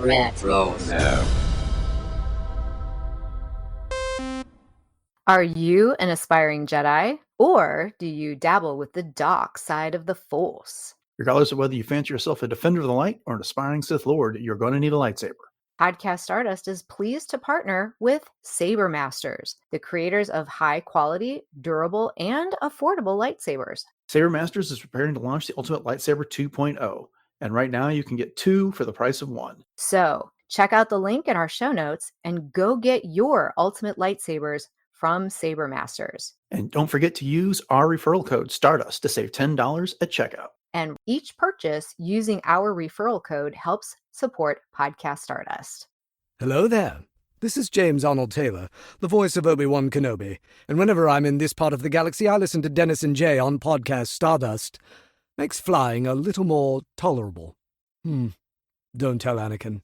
Retro Now. Are you an aspiring Jedi, or do you dabble with the dark side of the Force? Regardless of whether you fancy yourself a defender of the light or an aspiring Sith Lord, you're going to need a lightsaber. Podcast Stardust is pleased to partner with Saber Masters, the creators of high quality, durable, and affordable lightsabers. Saber Masters is preparing to launch the Ultimate Lightsaber 2.0, and right now you can get two for the price of one. So, check out the link in our show notes and go get your ultimate lightsabers from Saber Masters. And don't forget to use our referral code Stardust to save $10 at checkout. And each purchase using our referral code helps support Podcast Stardust. Hello there. This is James Arnold Taylor, the voice of Obi-Wan Kenobi, and whenever I'm in this part of the galaxy, I listen to Dennis and Jay on Podcast Stardust. Makes flying a little more tolerable. Don't tell Anakin.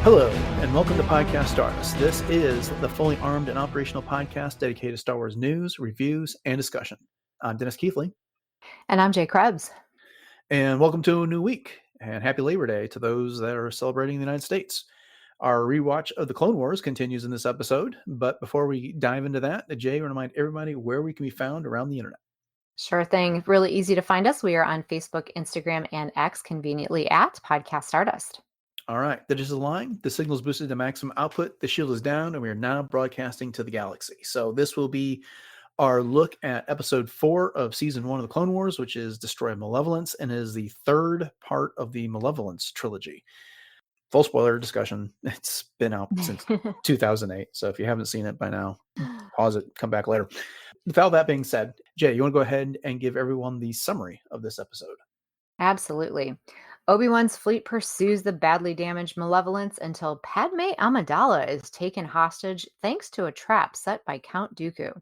Hello, and welcome to Podcast Stardust. This is the fully armed and operational podcast dedicated to Star Wars news, reviews, and discussion. I'm Dennis Keithley. And I'm Jay Krebs. And welcome to a new week, and happy Labor Day to those that are celebrating the United States. Our rewatch of the Clone Wars continues in this episode, but before we dive into that, Jay, remind everybody where we can be found around the internet. Sure thing. Really easy to find us. We are on Facebook, Instagram, and X, conveniently at Podcast Stardust. All right, the digital line, the signal is boosted to maximum output, the shield is down, and we are now broadcasting to the galaxy. So this will be our look at episode 4 of season 1 of the Clone Wars, which is Destroy Malevolence, and is the third part of the Malevolence trilogy. Full spoiler discussion. It's been out since 2008. So if you haven't seen it by now, pause it, come back later. With all that being said, Jay, you want to go ahead and give everyone the summary of this episode? Absolutely. Obi-Wan's fleet pursues the badly damaged Malevolence until Padme Amidala is taken hostage thanks to a trap set by Count Dooku.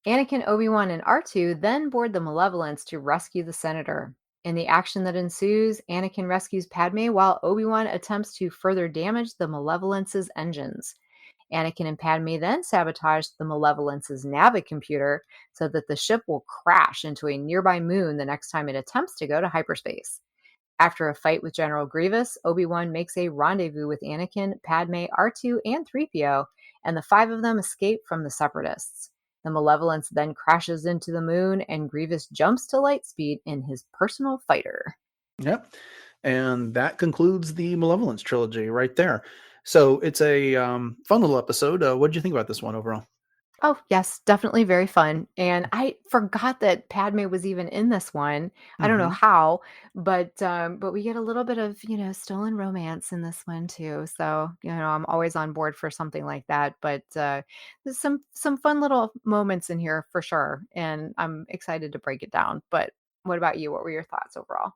Anakin, Obi-Wan, and R2 then board the Malevolence to rescue the Senator. In the action that ensues, Anakin rescues Padme while Obi-Wan attempts to further damage the Malevolence's engines. Anakin and Padme then sabotage the Malevolence's navicomputer so that the ship will crash into a nearby moon the next time it attempts to go to hyperspace. After a fight with General Grievous, Obi-Wan makes a rendezvous with Anakin, Padme, R2, and 3PO, and the 5 of them escape from the Separatists. The Malevolence then crashes into the moon, and Grievous jumps to light speed in his personal fighter. Yep. And that concludes the Malevolence trilogy right there. So it's a fun little episode. What did you think about this one overall? Oh, yes, definitely very fun. And I forgot that Padme was even in this one. I don't know how, but we get a little bit of, stolen romance in this one too. So, I'm always on board for something like that. But there's some fun little moments in here for sure. And I'm excited to break it down. But what about you? What were your thoughts overall?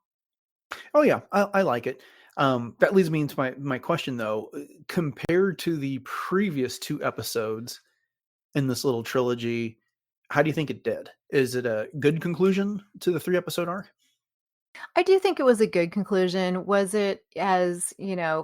Oh, yeah, I like it. That leads me into my question, though. Compared to the previous 2 episodes in this little trilogy, how do you think it did? Is it a good conclusion to the 3-episode arc? I do think it was a good conclusion. Was it as,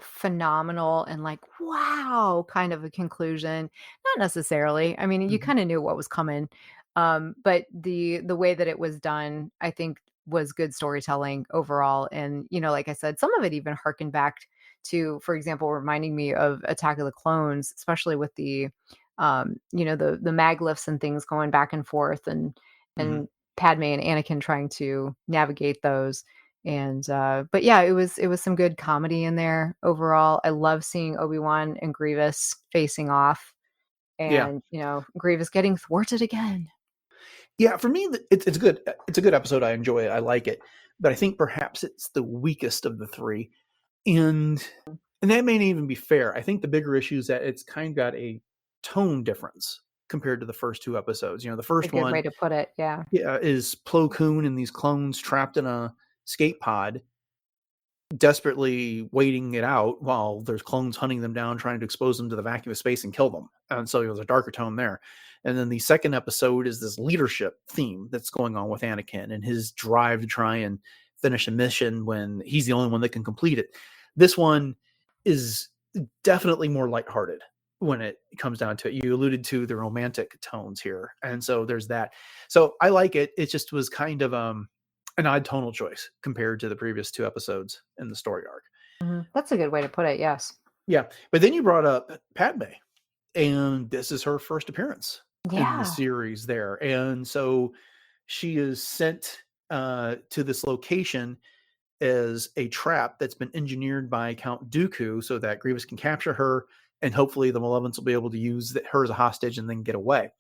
phenomenal and like, wow, kind of a conclusion? Not necessarily. I mean, you kind of knew what was coming. But the way that it was done, I think was good storytelling overall. And, like I said, some of it even harkened back to, for example, reminding me of Attack of the Clones, especially with the the maglifs and things going back and forth and Padme and Anakin trying to navigate those. And but yeah, it was some good comedy in there overall. I love seeing Obi-Wan and Grievous facing off, and Grievous getting thwarted again. Yeah, for me, it's good. It's a good episode. I enjoy it. I like it, but I think perhaps it's the weakest of the 3, and that may not even be fair. I think the bigger issue is that it's kind of got a tone difference compared to the first 2 episodes. The first A good one, way to put it. Yeah. is Plo Koon and these clones trapped in a skate pod, desperately waiting it out while there's clones hunting them down, trying to expose them to the vacuum of space and kill them. And so there's a darker tone there. And then the second episode is this leadership theme that's going on with Anakin and his drive to try and finish a mission when he's the only one that can complete it. This one is definitely more lighthearted when it comes down to it. You alluded to the romantic tones here. And so there's that. So I like it. It just was kind of an odd tonal choice compared to the previous two episodes in the story arc. That's a good way to put it. Yes. Yeah. But then you brought up Padme, and this is her first appearance in the series there. And so she is sent to this location as a trap that's been engineered by Count Dooku so that Grievous can capture her, and hopefully the Malevolence will be able to use her as a hostage and then get away.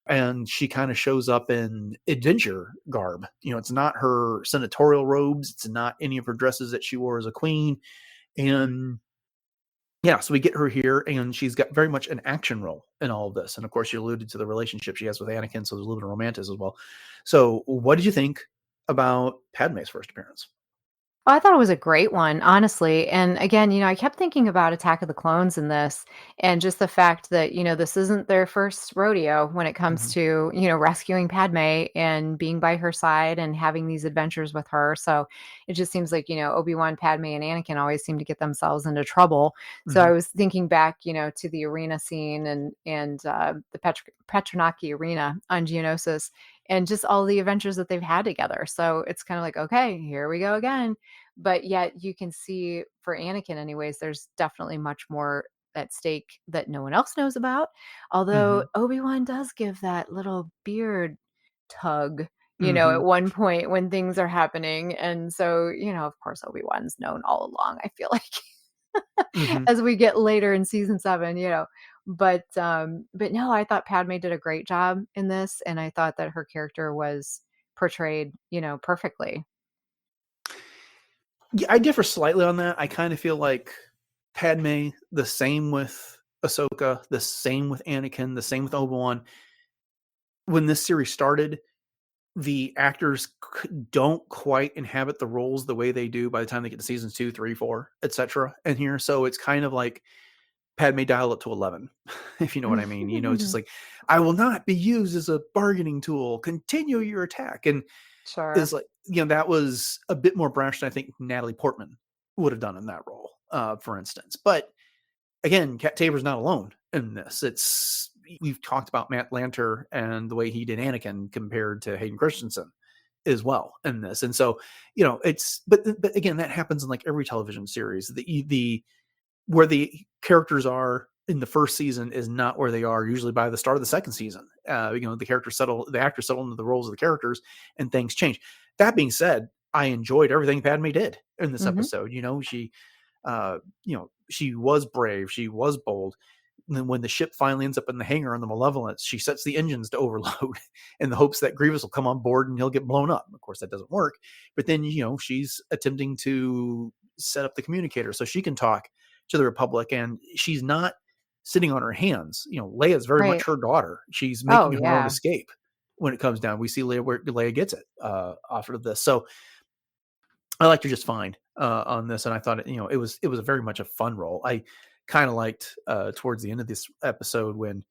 And she kind of shows up in adventure garb. It's not her senatorial robes. It's not any of her dresses that she wore as a queen. And yeah, so we get her here, and she's got very much an action role in all of this. And of course, you alluded to the relationship she has with Anakin, so there's a little bit of romanticism as well. So what did you think about Padme's first appearance? Oh, I thought it was a great one, honestly. And again, I kept thinking about Attack of the Clones in this, and just the fact that, this isn't their first rodeo when it comes to, rescuing Padme and being by her side and having these adventures with her. So it just seems like, Obi-Wan, Padme, and Anakin always seem to get themselves into trouble. So I was thinking back, to the arena scene and the Petronaki arena on Geonosis, and just all the adventures that they've had together. So it's kind of like, okay, here we go again. But yet you can see for Anakin anyways, there's definitely much more at stake that no one else knows about. Although Obi-Wan does give that little beard tug, at one point when things are happening. And so, of course, Obi-Wan's known all along, I feel like, as we get later in season 7, but no, I thought Padme did a great job in this, and I thought that her character was portrayed, perfectly. Yeah, I differ slightly on that. I kind of feel like Padme, the same with Ahsoka, the same with Anakin, the same with Obi-Wan. When this series started, the actors don't quite inhabit the roles the way they do by the time they get to seasons 2, 3, 4, etc. in here. So it's kind of like Padme dial it to 11, if you know what I mean. It's just like, I will not be used as a bargaining tool. Continue your attack. And Sure. it's like, that was a bit more brash than I think Natalie Portman would have done in that role, for instance. But again, Kat Tabor's not alone in this. We've talked about Matt Lanter and the way he did Anakin compared to Hayden Christensen as well in this. And so, but again, that happens in like every television series. The where the characters are in the first season is not where they are usually by the start of the second season. The actors settle into the roles of the characters, and things change. That being said, I enjoyed everything Padme did in this episode. She was brave. She was bold. And then when the ship finally ends up in the hangar on the Malevolence, she sets the engines to overload in the hopes that Grievous will come on board and he'll get blown up. Of course, that doesn't work. But then, she's attempting to set up the communicator so she can talk to the Republic, and she's not sitting on her hands. Leia's very much her daughter. She's making her own escape when it comes down. We see Leia where Leia gets it off of this. So I liked her just fine on this, and I thought it was a very much a fun role. I kind of liked towards the end of this episode when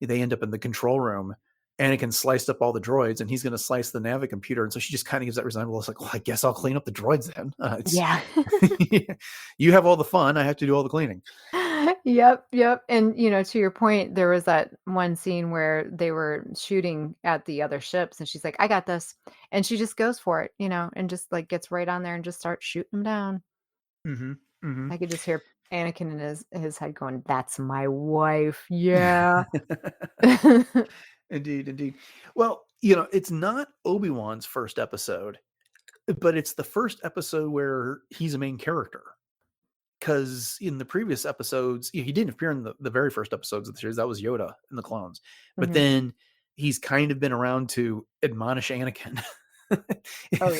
they end up in the control room. Anakin sliced up all the droids, and he's going to slice the Navi computer. And so she just kind of gives that resemblance, like, well, I guess I'll clean up the droids then. Yeah. You have all the fun. I have to do all the cleaning. Yep. And, to your point, there was that one scene where they were shooting at the other ships, and she's like, I got this. And she just goes for it, and just like gets right on there and just starts shooting them down. I could just hear Anakin in his head going, that's my wife. Yeah. Indeed. Well, it's not Obi-Wan's first episode, but it's the first episode where he's a main character. Because in the previous episodes, he didn't appear in the very first episodes of the series. That was Yoda in the clones. But then he's kind of been around to admonish Anakin,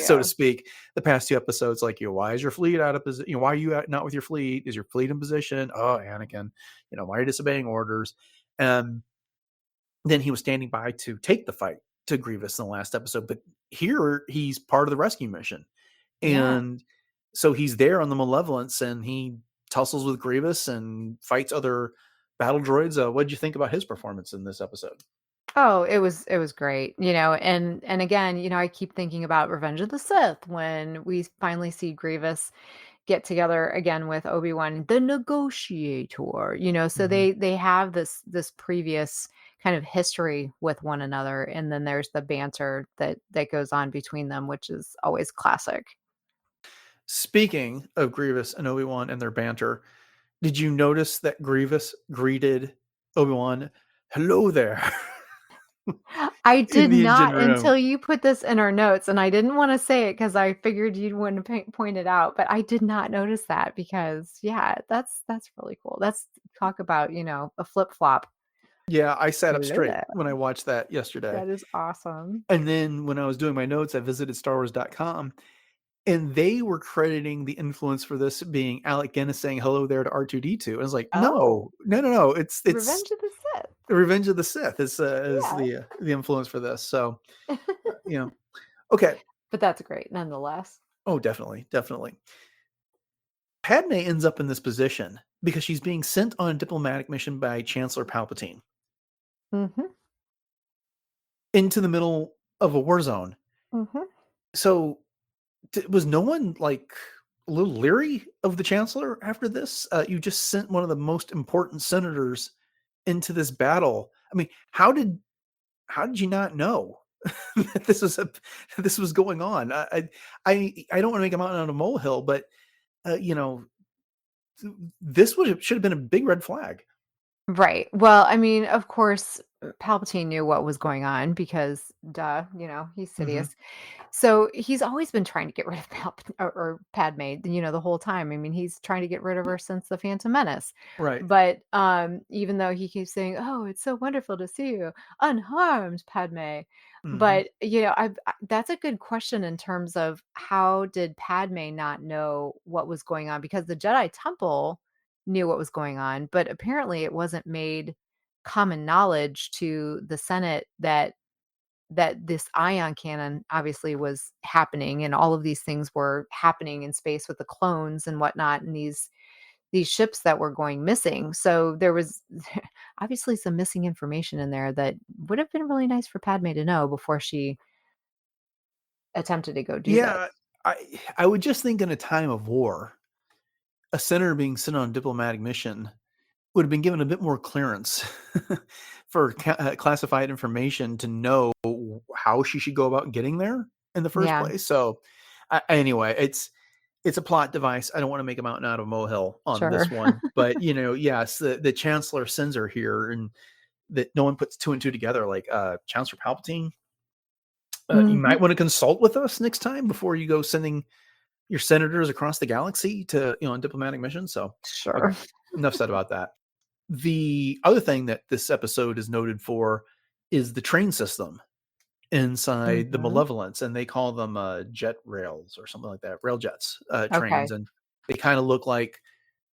so to speak, the past 2 episodes. Like, why is your fleet out of position? Why are you not with your fleet? Is your fleet in position? Oh, Anakin, why are you disobeying orders? And then he was standing by to take the fight to Grievous in the last episode. But here he's part of the rescue mission. And So he's there on the Malevolence, and he tussles with Grievous and fights other battle droids. What did you think about his performance in this episode? Oh, it was great, and again, I keep thinking about Revenge of the Sith when we finally see Grievous get together again with Obi-Wan, the negotiator, so Mhm. they have this previous kind of history with one another, and then there's the banter that goes on between them, which is always classic. Speaking of Grievous and Obi-Wan and their banter, did you notice that Grievous greeted Obi-Wan, "Hello there," I in did the engine not room? until you put this in our notes, and I didn't wanna say it because I figured you'd wanna point it out, but I did not notice that because, yeah, that's really cool. That's talk about, a flip-flop. Yeah, I sat up Hello straight there. when I watched that yesterday. That is awesome. And then when I was doing my notes, I visited StarWars.com, and they were crediting the influence for this being Alec Guinness saying hello there to R2D2. I was like, Oh, no, no, no, no. It's Revenge of the Sith. Revenge of the Sith is Yeah. the influence for this. So you know, okay. But that's great nonetheless. Oh, definitely, definitely. Padme ends up in this position because she's being sent on a diplomatic mission by Chancellor Palpatine Mhm, into the middle of a war zone. mhm. So was no one like a little leery of the chancellor after this? You just sent one of the most important senators into this battle. I mean, how did you not know that this was going on? I don't want to make a mountain out of a molehill, but you know, this should have been a big red flag. Right. Well, I mean, of course, Palpatine knew what was going on because, duh, he's Hmm. Sidious. So he's always been trying to get rid of or Padme, the whole time. I mean, he's trying to get rid of her since the Phantom Menace. Right. But even though he keeps saying, "Oh, it's so wonderful to see you unharmed, Padme," Hmm. but that's a good question in terms of how did Padme not know what was going on because the Jedi Temple knew what was going on, but apparently it wasn't made common knowledge to the Senate that this ion cannon obviously was happening and all of these things were happening in space with the clones and whatnot and these ships that were going missing. So there was obviously some missing information in there that would have been really nice for Padme to know before she attempted to go do this. Yeah, I would just think in a time of war, a senator being sent on a diplomatic mission would have been given a bit more clearance for classified information to know how she should go about getting there in the first Yeah, place. So, anyway, it's a plot device. I don't want to make a mountain out of a molehill on this sure. one, but yes, the chancellor sends her here, and that no one puts two and two together. Like Chancellor Palpatine, you Mhm. might want to consult with us next time before you go sending your senators across the galaxy to on diplomatic missions. So, okay, Sure. enough said about that. The other thing that this episode is noted for is the train system inside the Mhm. Malevolence, and they call them jet rails or something like that, rail jets, trains, Okay. and they kind of look like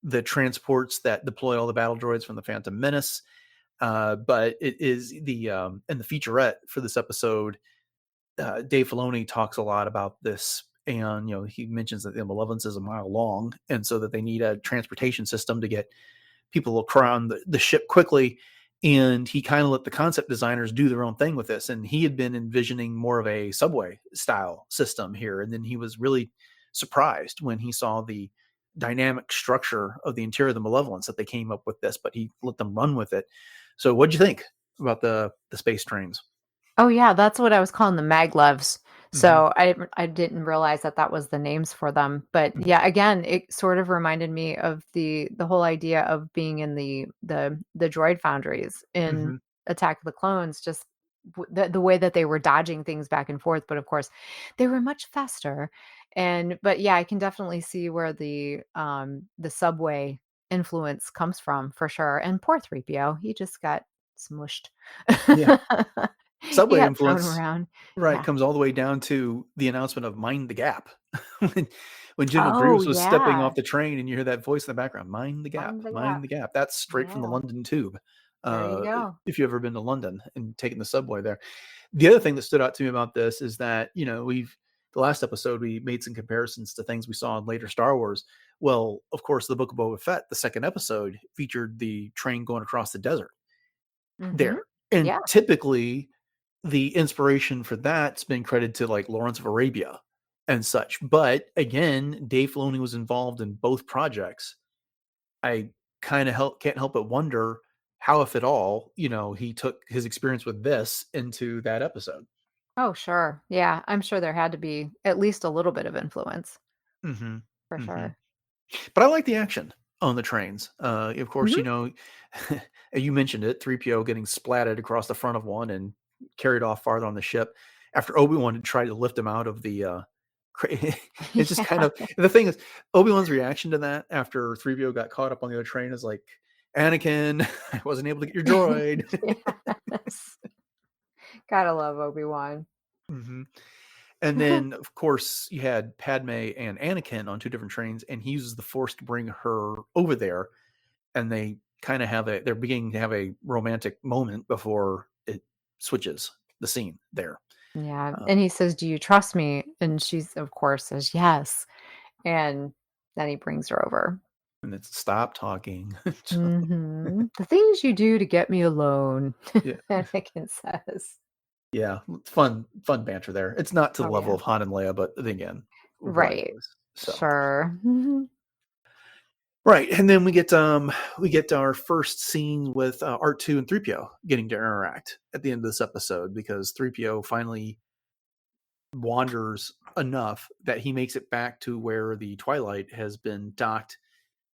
the transports that deploy all the battle droids from the Phantom Menace. But it is the in the featurette for this episode, Dave Filoni talks a lot about this, and he mentions that the Malevolence is a mile long, and so that they need a transportation system to get people around the ship quickly. And he kind of let the concept designers do their own thing with this. And he had been envisioning more of a subway style system here. And then he was really surprised when he saw the dynamic structure of the interior of the Malevolence that they came up with this, but he let them run with it. So what'd you think about the space trains? Oh, yeah, that's what I was calling the maglevs. Hmm. So I didn't realize that that was the names for them. But yeah, again, it sort of reminded me of the whole idea of being in the droid foundries in Hmm. Attack of the Clones, just the way that they were dodging things back and forth. But of course, they were much faster. And but yeah, I can definitely see where the subway influence comes from for sure. And poor 3PO, he just got smushed. Yeah. He Subway got thrown influence, around. right, Yeah. comes all the way down to the announcement of "Mind the Gap." when General Oh, Grievous was stepping yeah. off the train, and you hear that voice in the background, "Mind the gap, Mind the mind gap. the gap." That's straight from the Yeah. London Tube. There you Uh, go. if you've ever been to London and taken the subway there. The other thing that stood out to me about this is that the last episode, we made some comparisons to things we saw in later Star Wars. Well, of course, the Book of Boba Fett, the second episode, featured the train going across the desert Mm-hmm. there. And Yeah. typically, the inspiration for that's been credited to like Lawrence of Arabia and such. But again, Dave Filoni was involved in both projects. I kind of can't help but wonder how, if at all, he took his experience with this into that episode. Oh, sure. Yeah, I'm sure there had to be at least a little bit of influence Hmm. for Hmm. sure. But I like the action on the trains. Of course, Mhm. you mentioned it, 3PO getting splatted across the front of one and carried off farther on the ship after Obi-Wan had tried to lift him out of the it's just kind Yeah. of the thing is Obi-Wan's reaction to that after 3PO got caught up on the other train is like, Anakin, I wasn't able to get your droid. Yes. Gotta love Obi-Wan. Hmm. And then, of course, you had Padme and Anakin on two different trains, and he uses the Force to bring her over there, and they kind of they're beginning to have a romantic moment before it switches the scene there. Yeah, Uh, and he says, "Do you trust me?" And she's, of course, says, "Yes." And then he brings her over. and it's stop talking. The things you do to get me alone, Yeah, Anakin says. yeah, fun banter there. It's not to the Oh, level yeah. of Han and Leia, but again, Right. rivalries. So Sure. Mhm. right, and then we get our first scene with R2 and 3PO getting to interact at the end of this episode because 3PO finally wanders enough that he makes it back to where the Twilight has been docked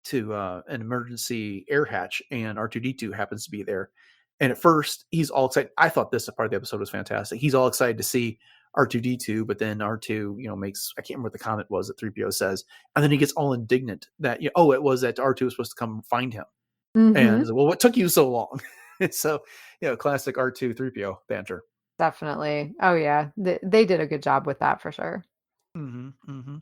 to an emergency air hatch, and R2D2 happens to be there. And at first, he's all excited. I thought this part of the episode was fantastic. He's all excited to see R2D2, but then R2, makes, I can't remember what the comment was that 3PO says, and then he gets all indignant that it was that R2 was supposed to come find him, and Mhm. he's like, well, what took you so long? So, classic R2 3PO banter. Definitely. Oh, yeah. They did a good job with that for sure. Hmm. Hmm.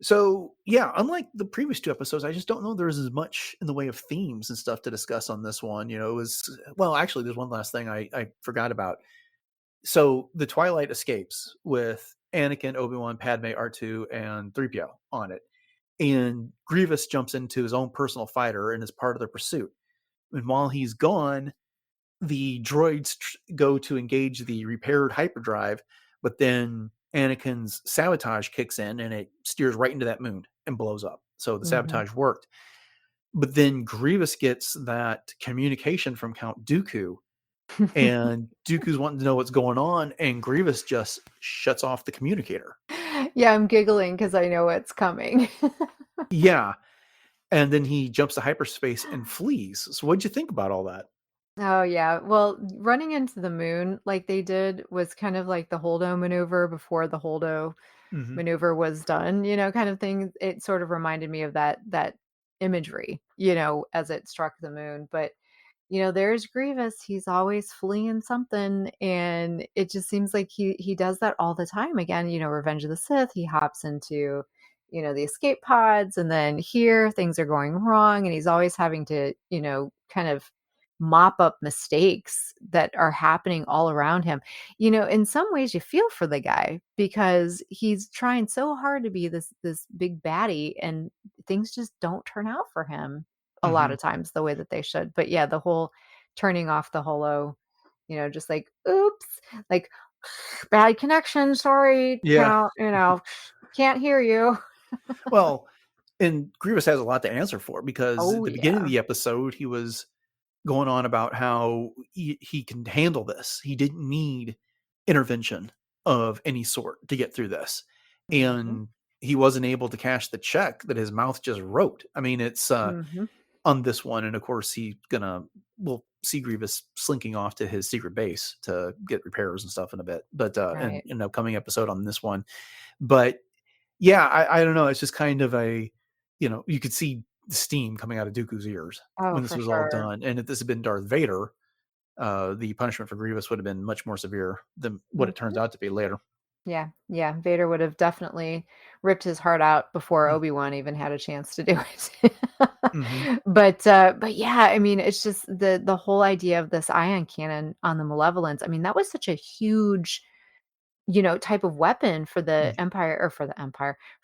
So yeah, unlike the previous two episodes, I just don't know there's as much in the way of themes and stuff to discuss on this one. It was, well, actually, there's one last thing I forgot about. So the Twilight escapes with Anakin, Obi-Wan, Padme, R2, and 3PO on it. And Grievous jumps into his own personal fighter and is part of the pursuit. And while he's gone, the droids go to engage the repaired hyperdrive, but then Anakin's sabotage kicks in and it steers right into that moon and blows up. So the Mhm. sabotage worked. But then Grievous gets that communication from Count Dooku, and Dooku's wanting to know what's going on, and Grievous just shuts off the communicator. Yeah, I'm giggling because I know what's coming. Yeah. And then he jumps to hyperspace and flees. So what'd you think about all that? Oh, yeah. Well, running into the moon like they did was kind of like the Holdo maneuver before the Holdo Mm-hmm. maneuver was done, kind of thing. It sort of reminded me of that imagery, as it struck the moon. But there's Grievous. He's always fleeing something, and it just seems like he does that all the time. Again, Revenge of the Sith, he hops into, the escape pods, and then here things are going wrong, and he's always having to, kind of mop up mistakes that are happening all around him. In some ways you feel for the guy because he's trying so hard to be this big baddie, and things just don't turn out for him a lot Mm-hmm. of times the way that they should. But yeah, the whole turning off the holo, just like, oops, like, bad connection, sorry, Yeah. can't hear you. Well, and Grievous has a lot to answer for because at Oh the beginning of yeah. the episode, he was going on about how he can handle this. He didn't need intervention of any sort to get through this. Mhm. And he wasn't able to cash the check that his mouth just wrote. I mean, it's Mhm. on this one. And of course, we'll see Grievous slinking off to his secret base to get repairs and stuff in a bit, but in Right. an upcoming episode on this one. But yeah, I don't know. It's just kind of you could see the steam coming out of Dooku's ears Oh, when this for was all sure. done. And if this had been Darth Vader, the punishment for Grievous would have been much more severe than what it turns Mhm. out to be later. Yeah, yeah, Vader would have definitely ripped his heart out before Mm. Obi-Wan even had a chance to do it. Mhm. But yeah, I mean, it's just the whole idea of this ion cannon on the Malevolence. I mean, that was such a huge type of weapon for the Empire, or for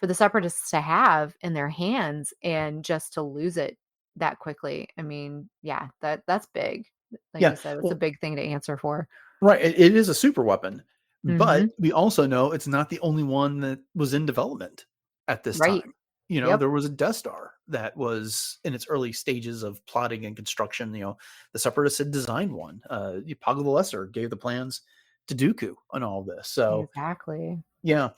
the Separatists to have in their hands, and just to lose it that quickly. I mean, yeah, that's big. Like Yeah. you said, it's a Well, big thing to answer for. right. It is a super weapon, Hmm. but we also know it's not the only one that was in development at this Right. time. Yep. There was a Death Star that was in its early stages of plotting and construction. The Separatists had designed one. Pago the Lesser gave the plans to Dooku and all this. So, Exactly. yeah.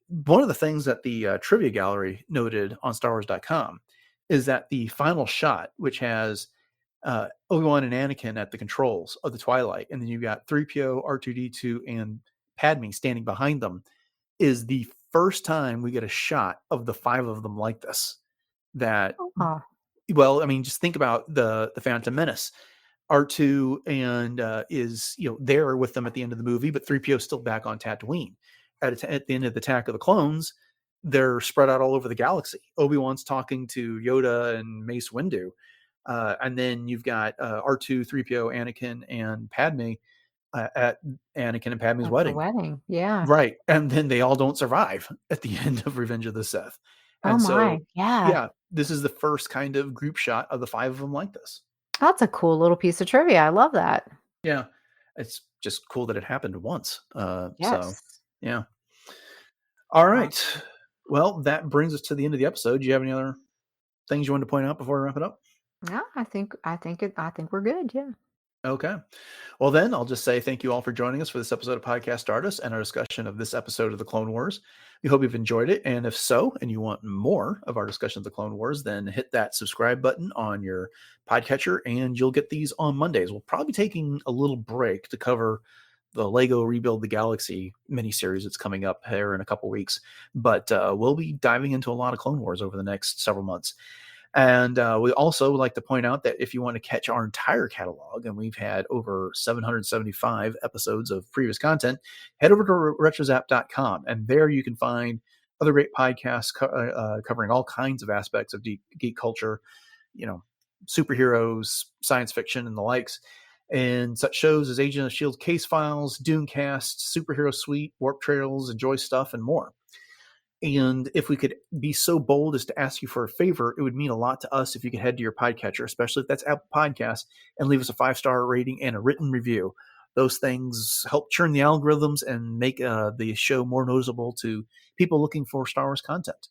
One of the things that the trivia gallery noted on StarWars.com is that the final shot, which has Obi-Wan and Anakin at the controls of the Twilight, and then you've got 3PO, R2D2, and Padme standing behind them, is the first time we get a shot of the five of them like this. That, Oh, well, I mean, just think about the Phantom Menace. R2 and is there with them at the end of the movie, but 3PO is still back on Tatooine. At the end of the Attack of the Clones, they're spread out all over the galaxy. Obi-Wan's talking to Yoda and Mace Windu. And then you've got R2, 3PO, Anakin, and Padme at Anakin and Padme's at the wedding. wedding. Yeah. Right. And then they all don't survive at the end of Revenge of the Sith. Oh And my. so, Yeah. yeah, this is the first kind of group shot of the five of them like this. That's a cool little piece of trivia. I love that. Yeah. It's just cool that it happened once. So, Yes. yeah. All Wow. right. Well, that brings us to the end of the episode. Do you have any other things you wanted to point out before we wrap it up? Yeah, I think we're good. Yeah. Okay. Well, then I'll just say thank you all for joining us for this episode of Podcast Stardust and our discussion of this episode of the Clone Wars. We hope you've enjoyed it. And if so, and you want more of our discussion of the Clone Wars, then hit that subscribe button on your podcatcher and you'll get these on Mondays. We'll probably be taking a little break to cover the Lego Rebuild the Galaxy miniseries that's coming up here in a couple weeks. But we'll be diving into a lot of Clone Wars over the next several months. And we also would like to point out that if you want to catch our entire catalog, and we've had over 775 episodes of previous content, head over to retrozap.com. And there you can find other great podcasts covering all kinds of aspects of geek culture, superheroes, science fiction, and the likes. And such shows as Agent of S.H.I.E.L.D. Case Files, Doomcast, Superhero Suite, Warp Trails, Enjoy Stuff, and more. And if we could be so bold as to ask you for a favor, it would mean a lot to us if you could head to your podcatcher, especially if that's Apple Podcasts, and leave us a 5-star rating and a written review. Those things help churn the algorithms and make the show more noticeable to people looking for Star Wars content.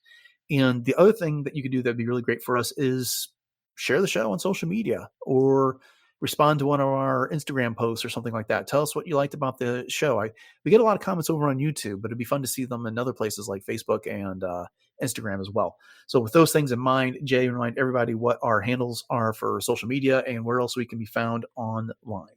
And the other thing that you could do that would be really great for us is share the show on social media or respond to one of our Instagram posts or something like that. Tell us what you liked about the show. We get a lot of comments over on YouTube, but it'd be fun to see them in other places like Facebook and Instagram as well. So with those things in mind, Jay, remind everybody what our handles are for social media and where else we can be found online.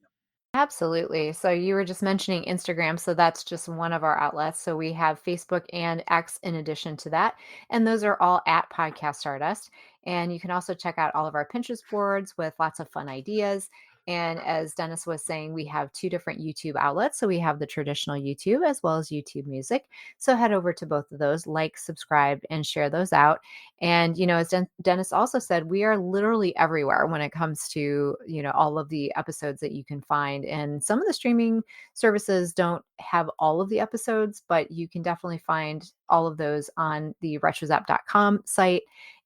Absolutely. So you were just mentioning Instagram, so that's just one of our outlets. So we have Facebook and X in addition to that, and those are all at Podcast Stardust. And you can also check out all of our Pinterest boards with lots of fun ideas. And as Dennis was saying, we have 2 different YouTube outlets. So we have the traditional YouTube as well as YouTube Music. So head over to both of those, like, subscribe, and share those out. And, as Dennis also said, we are literally everywhere when it comes to, all of the episodes that you can find. And some of the streaming services don't have all of the episodes, but you can definitely find all of those on the retrozap.com site.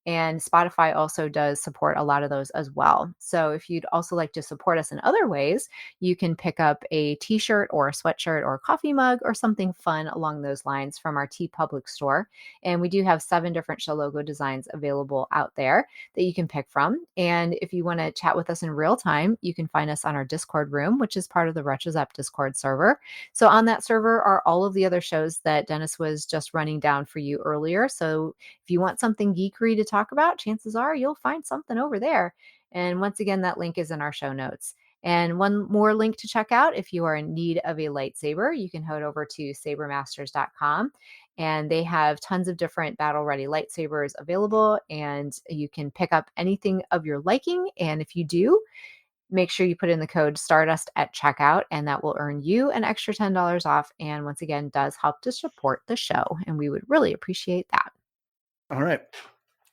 And Spotify also does support a lot of those as well. So if you'd also like to support us in other ways, you can pick up a t-shirt or a sweatshirt or a coffee mug or something fun along those lines from our TeePublic store. And we do have 7 different show logo designs available out there that you can pick from. And if you want to chat with us in real time, you can find us on our Discord room, which is part of the RetroZap Discord server. So on that server are all of the other shows that Dennis was just running down for you earlier. So if you want something geekery to talk about, chances are you'll find something over there. And once again, that link is in our show notes. And one more link to check out, if you are in need of a lightsaber, you can head over to sabermasters.com. And they have tons of different battle ready lightsabers available. And you can pick up anything of your liking. And if you do, make sure you put in the code Stardust at checkout, and that will earn you an extra $10 off. And once again, does help to support the show. And we would really appreciate that. All right.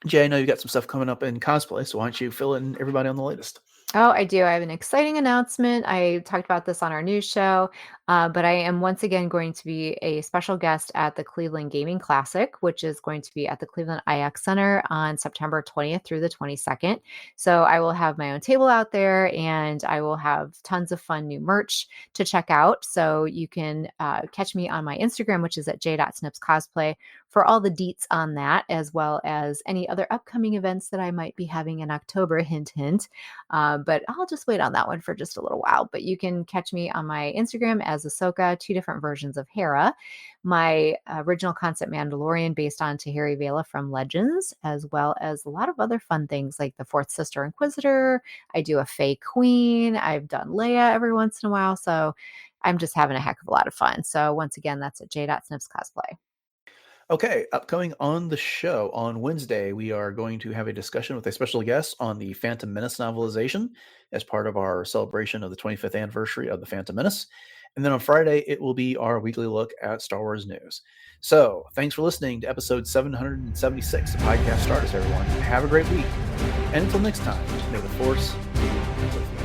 Jay, I know you got some stuff coming up in cosplay, so why don't you fill in everybody on the latest? Oh, I do. I have an exciting announcement. I talked about this on our news show, but I am once again going to be a special guest at the Cleveland Gaming Classic, which is going to be at the Cleveland IX Center on September 20th through the 22nd. So I will have my own table out there and I will have tons of fun new merch to check out. So you can catch me on my Instagram, which is at j.snipscosplay, for all the deets on that, as well as any other upcoming events that I might be having in October. Hint, hint. But I'll just wait on that one for just a little while. But you can catch me on my Instagram as Ahsoka, 2 different versions of Hera, my original concept Mandalorian based on Tahiri Vela from Legends, as well as a lot of other fun things like the Fourth Sister Inquisitor. I do a Fae Queen. I've done Leia every once in a while. So I'm just having a heck of a lot of fun. So once again, that's at j.snipscosplay. Okay, upcoming on the show on Wednesday, we are going to have a discussion with a special guest on the Phantom Menace novelization as part of our celebration of the 25th anniversary of the Phantom Menace. And then on Friday, it will be our weekly look at Star Wars news. So thanks for listening to episode 776 of Podcast Stardust, everyone. Have a great week. And until next time, may the Force be with you.